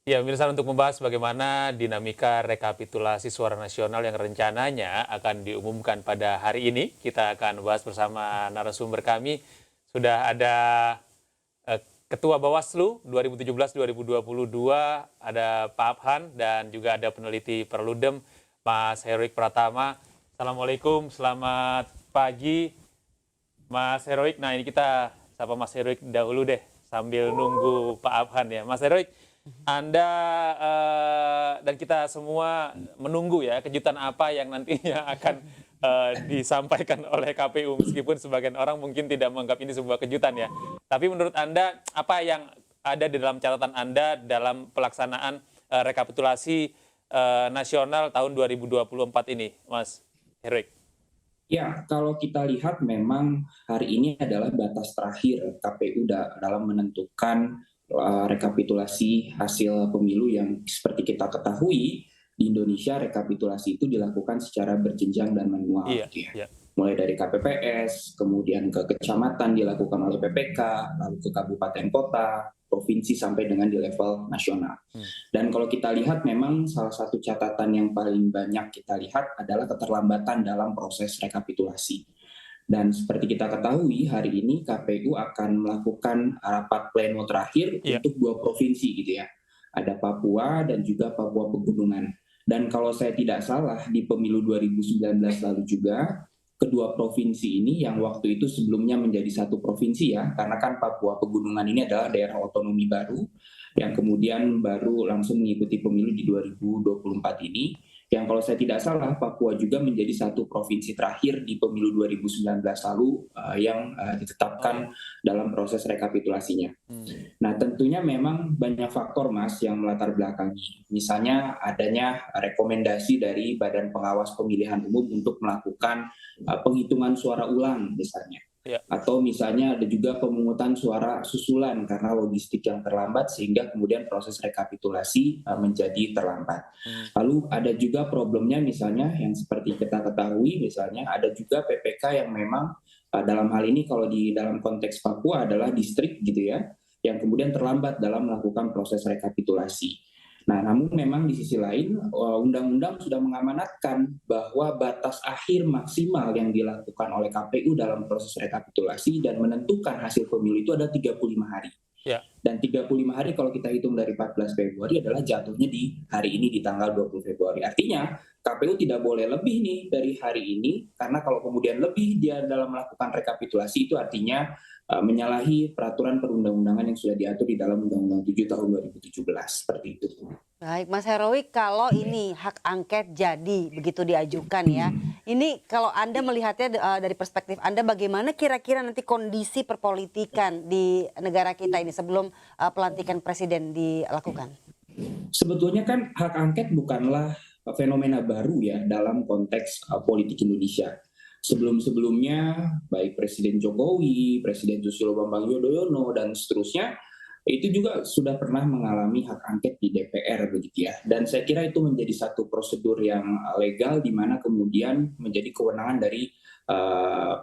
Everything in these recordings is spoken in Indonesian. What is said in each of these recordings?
Ya, pemirsa, untuk membahas bagaimana dinamika rekapitulasi suara nasional yang rencananya akan diumumkan pada hari ini, kita akan bahas bersama narasumber kami. Sudah ada Ketua Bawaslu 2017-2022, ada Pak Abhan, dan juga ada peneliti Perludem, Mas Heroik Pratama. Assalamualaikum, selamat pagi, Mas Heroik. Nah, ini kita sapa Mas Heroik dahulu deh, sambil nunggu Pak Abhan ya. Mas Heroik, Anda dan kita semua menunggu ya kejutan apa yang nantinya akan disampaikan oleh KPU, meskipun sebagian orang mungkin tidak menganggap ini sebuah kejutan ya. Tapi menurut Anda, apa yang ada di dalam catatan Anda dalam pelaksanaan rekapitulasi nasional tahun 2024 ini, Mas Heroik? Ya, kalau kita lihat memang hari ini adalah batas terakhir KPU dalam menentukan rekapitulasi hasil pemilu yang seperti kita ketahui di Indonesia rekapitulasi itu dilakukan secara berjenjang dan manual Iya, gitu ya. iya. Mulai dari KPPS, kemudian ke kecamatan dilakukan oleh PPK, lalu ke kabupaten kota, provinsi sampai dengan di level nasional. Hmm. Dan kalau kita lihat memang salah satu catatan yang paling banyak kita lihat adalah keterlambatan dalam proses rekapitulasi. Dan seperti kita ketahui, hari ini KPU akan melakukan rapat pleno terakhir untuk 2 provinsi gitu ya. Ada Papua dan juga Papua Pegunungan. Dan kalau saya tidak salah, di pemilu 2019 lalu juga, kedua provinsi ini yang waktu itu sebelumnya menjadi satu provinsi ya, karena kan Papua Pegunungan ini adalah daerah otonomi baru, yang kemudian baru langsung mengikuti pemilu di 2024 ini, yang kalau saya tidak salah Papua juga menjadi satu provinsi terakhir di pemilu 2019 lalu yang ditetapkan dalam proses rekapitulasinya. Nah tentunya memang banyak faktor Mas yang melatar belakangi. Misalnya adanya rekomendasi dari Badan Pengawas Pemilihan Umum untuk melakukan penghitungan suara ulang misalnya. Atau misalnya ada juga pemungutan suara susulan karena logistik yang terlambat sehingga kemudian proses rekapitulasi menjadi terlambat. Lalu ada juga problemnya misalnya yang seperti kita ketahui misalnya ada juga PPK yang memang dalam hal ini kalau di dalam konteks Papua adalah distrik gitu ya, yang kemudian terlambat dalam melakukan proses rekapitulasi. Nah, namun memang di sisi lain, undang-undang sudah mengamanatkan bahwa batas akhir maksimal yang dilakukan oleh KPU dalam proses rekapitulasi dan menentukan hasil pemilu itu ada 35 hari. Dan 35 hari kalau kita hitung dari 14 Februari adalah jatuhnya di hari ini di tanggal 20 Februari. Artinya KPU tidak boleh lebih nih dari hari ini, karena kalau kemudian lebih dia dalam melakukan rekapitulasi itu artinya menyalahi peraturan perundang-undangan yang sudah diatur di dalam Undang-Undang 7 tahun 2017 seperti itu. Baik, Mas Heroik, kalau ini hak angket jadi begitu diajukan ya, ini kalau Anda melihatnya dari perspektif Anda, bagaimana kira-kira nanti kondisi perpolitikan di negara kita ini sebelum pelantikan presiden dilakukan? Sebetulnya kan hak angket bukanlah fenomena baru ya dalam konteks politik Indonesia. Sebelum-sebelumnya baik Presiden Jokowi, Presiden Susilo Bambang Yudhoyono dan seterusnya itu juga sudah pernah mengalami hak angket di DPR begitu ya. Dan saya kira itu menjadi satu prosedur yang legal di mana kemudian menjadi kewenangan dari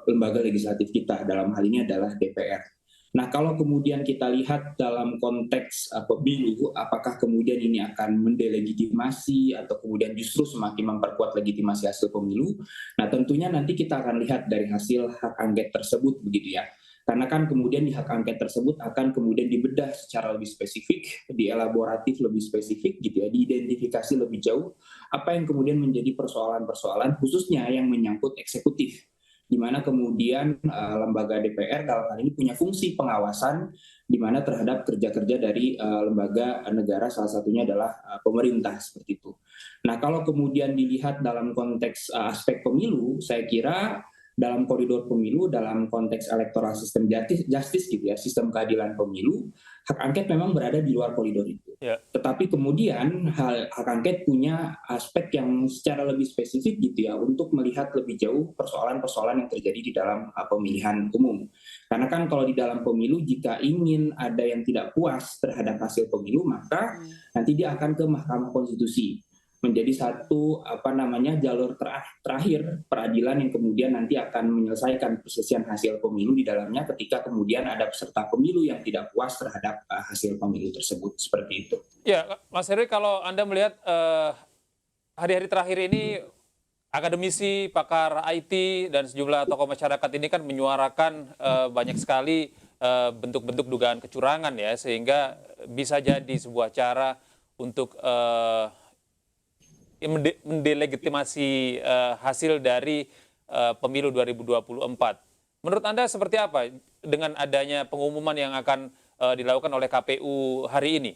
lembaga legislatif kita, dalam hal ini adalah DPR. Nah, kalau kemudian kita lihat dalam konteks pemilu, apakah kemudian ini akan mendelegitimasi atau kemudian justru semakin memperkuat legitimasi hasil pemilu? Nah, tentunya nanti kita akan lihat dari hasil hak angket tersebut begitu ya. Karena kan kemudian di hak angket tersebut akan kemudian dibedah secara lebih spesifik, dielaboratif lebih spesifik gitu ya, diidentifikasi lebih jauh apa yang kemudian menjadi persoalan-persoalan khususnya yang menyangkut eksekutif, di mana kemudian lembaga DPR dalam hal ini punya fungsi pengawasan di mana terhadap kerja-kerja dari lembaga negara, salah satunya adalah pemerintah seperti itu. Nah, kalau kemudian dilihat dalam konteks aspek pemilu, saya kira dalam koridor pemilu, dalam konteks electoral system justice gitu ya, sistem keadilan pemilu, hak angket memang berada di luar koridor itu. Tetapi kemudian hak angket punya aspek yang secara lebih spesifik gitu ya, untuk melihat lebih jauh persoalan-persoalan yang terjadi di dalam pemilihan umum. Karena kan kalau di dalam pemilu, jika ingin ada yang tidak puas terhadap hasil pemilu, maka nanti dia akan ke Mahkamah Konstitusi. menjadi satu jalur terakhir peradilan yang kemudian nanti akan menyelesaikan perselisihan hasil pemilu di dalamnya ketika kemudian ada peserta pemilu yang tidak puas terhadap hasil pemilu tersebut, seperti itu. Ya, Mas Heroik, kalau Anda melihat hari-hari terakhir ini akademisi, pakar IT, dan sejumlah tokoh masyarakat ini kan menyuarakan banyak sekali bentuk-bentuk dugaan kecurangan ya, sehingga bisa jadi sebuah cara untuk mendelegitimasi hasil dari pemilu 2024. Menurut Anda seperti apa dengan adanya pengumuman yang akan dilakukan oleh KPU hari ini?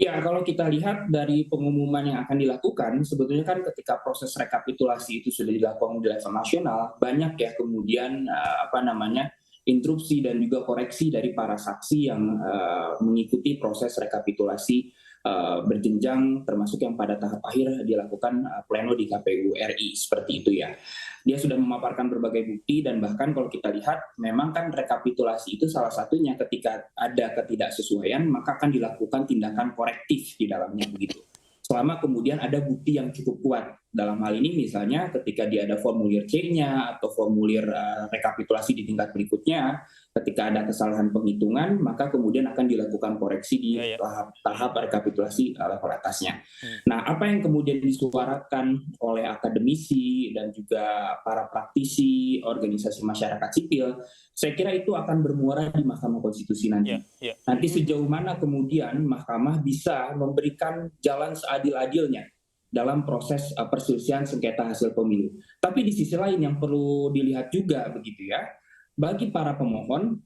Ya, kalau kita lihat dari pengumuman yang akan dilakukan, sebetulnya kan ketika proses rekapitulasi itu sudah dilakukan di level nasional, banyak ya kemudian interupsi dan juga koreksi dari para saksi yang mengikuti proses rekapitulasi berjenjang, termasuk yang pada tahap akhir dilakukan pleno di KPU RI, seperti itu ya. Dia sudah memaparkan berbagai bukti dan bahkan kalau kita lihat memang kan rekapitulasi itu salah satunya ketika ada ketidaksesuaian maka akan dilakukan tindakan korektif di dalamnya begitu. Selama kemudian ada bukti yang cukup kuat. Dalam hal ini misalnya ketika dia ada formulir C-nya atau formulir rekapitulasi di tingkat berikutnya, ketika ada kesalahan penghitungan, maka kemudian akan dilakukan koreksi di tahap rekapitulasi level atasnya. Nah, apa yang kemudian disuarakan oleh akademisi dan juga para praktisi, organisasi masyarakat sipil, saya kira itu akan bermuara di Mahkamah Konstitusi nanti. Nanti sejauh mana kemudian Mahkamah bisa memberikan jalan seadil-adilnya dalam proses perselisihan sengketa hasil pemilu. Tapi di sisi lain yang perlu dilihat juga begitu ya, bagi para pemohon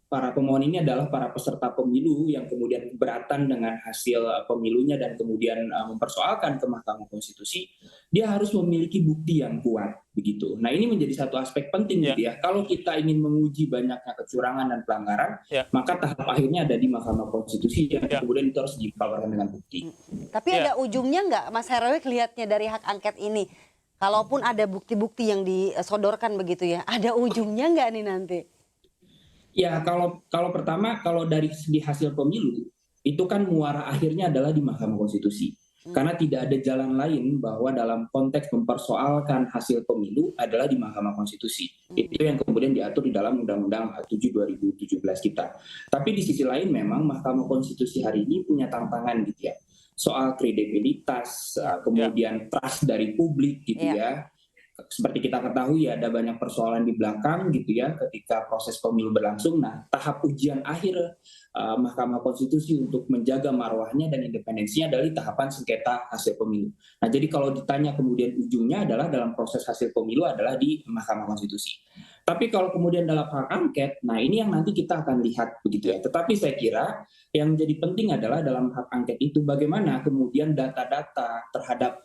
ini adalah para peserta pemilu yang kemudian keberatan dengan hasil pemilunya dan kemudian mempersoalkan ke Mahkamah Konstitusi, dia harus memiliki bukti yang kuat begitu. Nah, ini menjadi satu aspek penting gitu ya. Kalau kita ingin menguji banyaknya kecurangan dan pelanggaran, maka tahap akhirnya ada di Mahkamah Konstitusi yang kemudian itu harus dipaparkan dengan bukti. Tapi ada ujungnya nggak, Mas Heroik, lihatnya dari hak angket ini? Kalaupun ada bukti-bukti yang disodorkan begitu ya, ada ujungnya nggak nih nanti? Ya, kalau pertama, kalau dari segi hasil pemilu, itu kan muara akhirnya adalah di Mahkamah Konstitusi. Karena tidak ada jalan lain bahwa dalam konteks mempersoalkan hasil pemilu adalah di Mahkamah Konstitusi. Itu yang kemudian diatur di dalam Undang-Undang 7 2017 kita. Tapi di sisi lain memang Mahkamah Konstitusi hari ini punya tantangan gitu ya. Soal kredibilitas, kemudian trust dari publik gitu ya. Seperti kita ketahui ya ada banyak persoalan di belakang gitu ya ketika proses pemilu berlangsung. Nah, tahap ujian akhir Mahkamah Konstitusi untuk menjaga marwahnya dan independensinya adalah di tahapan sengketa hasil pemilu. Nah, jadi kalau ditanya kemudian ujungnya adalah dalam proses hasil pemilu adalah di Mahkamah Konstitusi. Tapi kalau kemudian dalam hak angket, nah ini yang nanti kita akan lihat begitu ya. Tetapi saya kira yang menjadi penting adalah dalam hak angket itu bagaimana kemudian data-data terhadap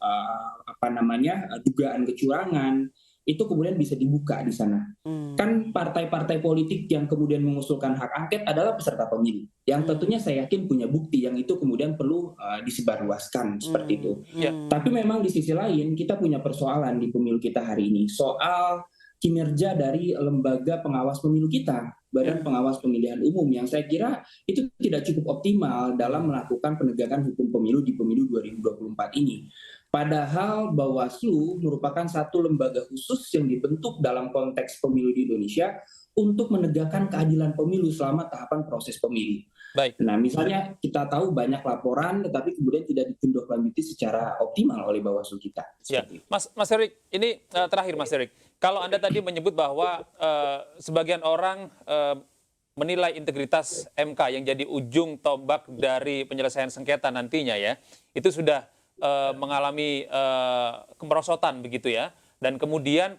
dugaan kecurangan itu kemudian bisa dibuka di sana. Kan partai-partai politik yang kemudian mengusulkan hak angket adalah peserta pemilu. Yang tentunya saya yakin punya bukti yang itu kemudian perlu disebarluaskan seperti itu. Tapi memang di sisi lain kita punya persoalan di pemilu kita hari ini soal kinerja dari lembaga pengawas pemilu kita, Badan Pengawas Pemilihan Umum, yang saya kira itu tidak cukup optimal dalam melakukan penegakan hukum pemilu di pemilu 2024 ini. Padahal Bawaslu merupakan satu lembaga khusus yang dibentuk dalam konteks pemilu di Indonesia untuk menegakkan keadilan pemilu selama tahapan proses pemilu. Baik. Nah, misalnya kita tahu banyak laporan, tetapi kemudian tidak ditindaklanjuti secara optimal oleh Bawaslu kita. Ya, Mas Heroik, ini terakhir Mas Heroik. Kalau Anda tadi menyebut bahwa sebagian orang menilai integritas MK yang jadi ujung tombak dari penyelesaian sengketa nantinya ya, itu sudah mengalami kemerosotan begitu ya. Dan kemudian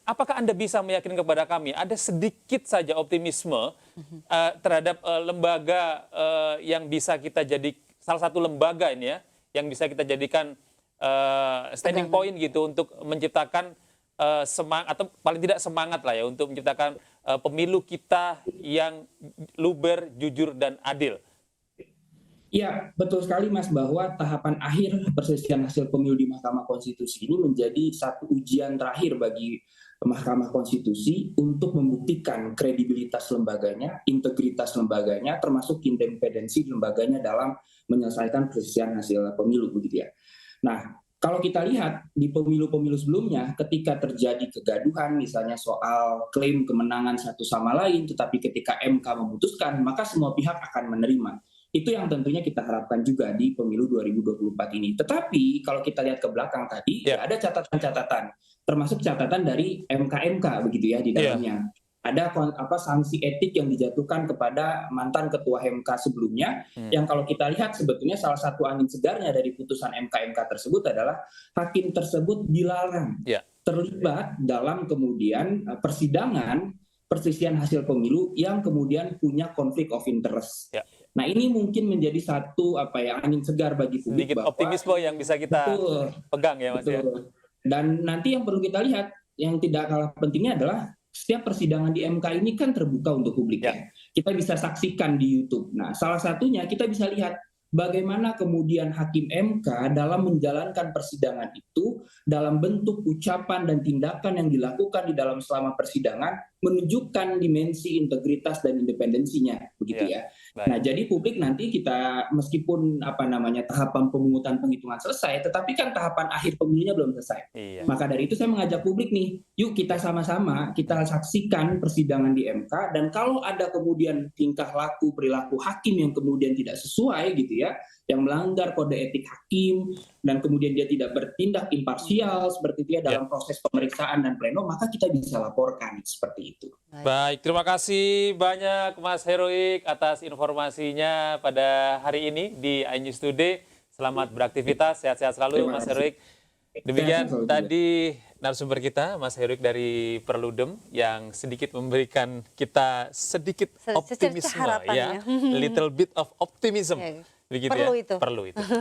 apakah Anda bisa meyakinkan kepada kami ada sedikit saja optimisme terhadap lembaga yang bisa kita jadi salah satu lembaga ini ya, yang bisa kita jadikan standing point gitu untuk menciptakan semangat atau paling tidak semangat lah ya untuk menciptakan pemilu kita yang luber, jujur dan adil. Ya, betul sekali Mas, bahwa tahapan akhir perselisihan hasil pemilu di Mahkamah Konstitusi ini menjadi satu ujian terakhir bagi Mahkamah Konstitusi untuk membuktikan kredibilitas lembaganya, integritas lembaganya, termasuk independensi lembaganya dalam menyelesaikan perselisihan hasil pemilu begitu ya. Nah, kalau kita lihat di pemilu-pemilu sebelumnya, ketika terjadi kegaduhan misalnya soal klaim kemenangan satu sama lain, tetapi ketika MK memutuskan, maka semua pihak akan menerima. Itu yang tentunya kita harapkan juga di pemilu 2024 ini. Tetapi kalau kita lihat ke belakang tadi, Ya. ada catatan-catatan, termasuk catatan dari MK-MK begitu ya di dalamnya. Ada sanksi etik yang dijatuhkan kepada mantan ketua MK sebelumnya, yang kalau kita lihat sebetulnya salah satu angin segarnya dari putusan MK-MK tersebut adalah hakim tersebut dilarang terlibat dalam kemudian persidangan perselisihan hasil pemilu yang kemudian punya konflik of interest. Nah, ini mungkin menjadi satu angin segar bagi publik, sedikit optimisme yang bisa kita pegang ya Mas ya. Dan nanti yang perlu kita lihat yang tidak kalah pentingnya adalah setiap persidangan di MK ini kan terbuka untuk publik ya. Kita bisa saksikan di YouTube. Nah, salah satunya kita bisa lihat bagaimana kemudian hakim MK dalam menjalankan persidangan itu dalam bentuk ucapan dan tindakan yang dilakukan di dalam selama persidangan menunjukkan dimensi integritas dan independensinya begitu ya. Nah, jadi publik nanti kita meskipun tahapan pemungutan penghitungan selesai, tetapi kan tahapan akhir pemilunya belum selesai. Maka dari itu saya mengajak publik nih, yuk kita sama-sama kita saksikan persidangan di MK, dan kalau ada kemudian tingkah laku perilaku hakim yang kemudian tidak sesuai gitu ya, yang melanggar kode etik hakim dan kemudian dia tidak bertindak imparsial seperti itu ya dalam proses pemeriksaan dan pleno, maka kita bisa laporkan seperti itu. Baik, terima kasih banyak Mas Heroik atas informasinya pada hari ini di iNews Today. Selamat beraktivitas, sehat-sehat selalu Mas Heroik. Demikian tadi narasumber kita Mas Heroik dari Perludem yang sedikit memberikan kita sedikit optimisme ya, little bit of optimism. Begitu Perlu ya. itu. Perlu itu.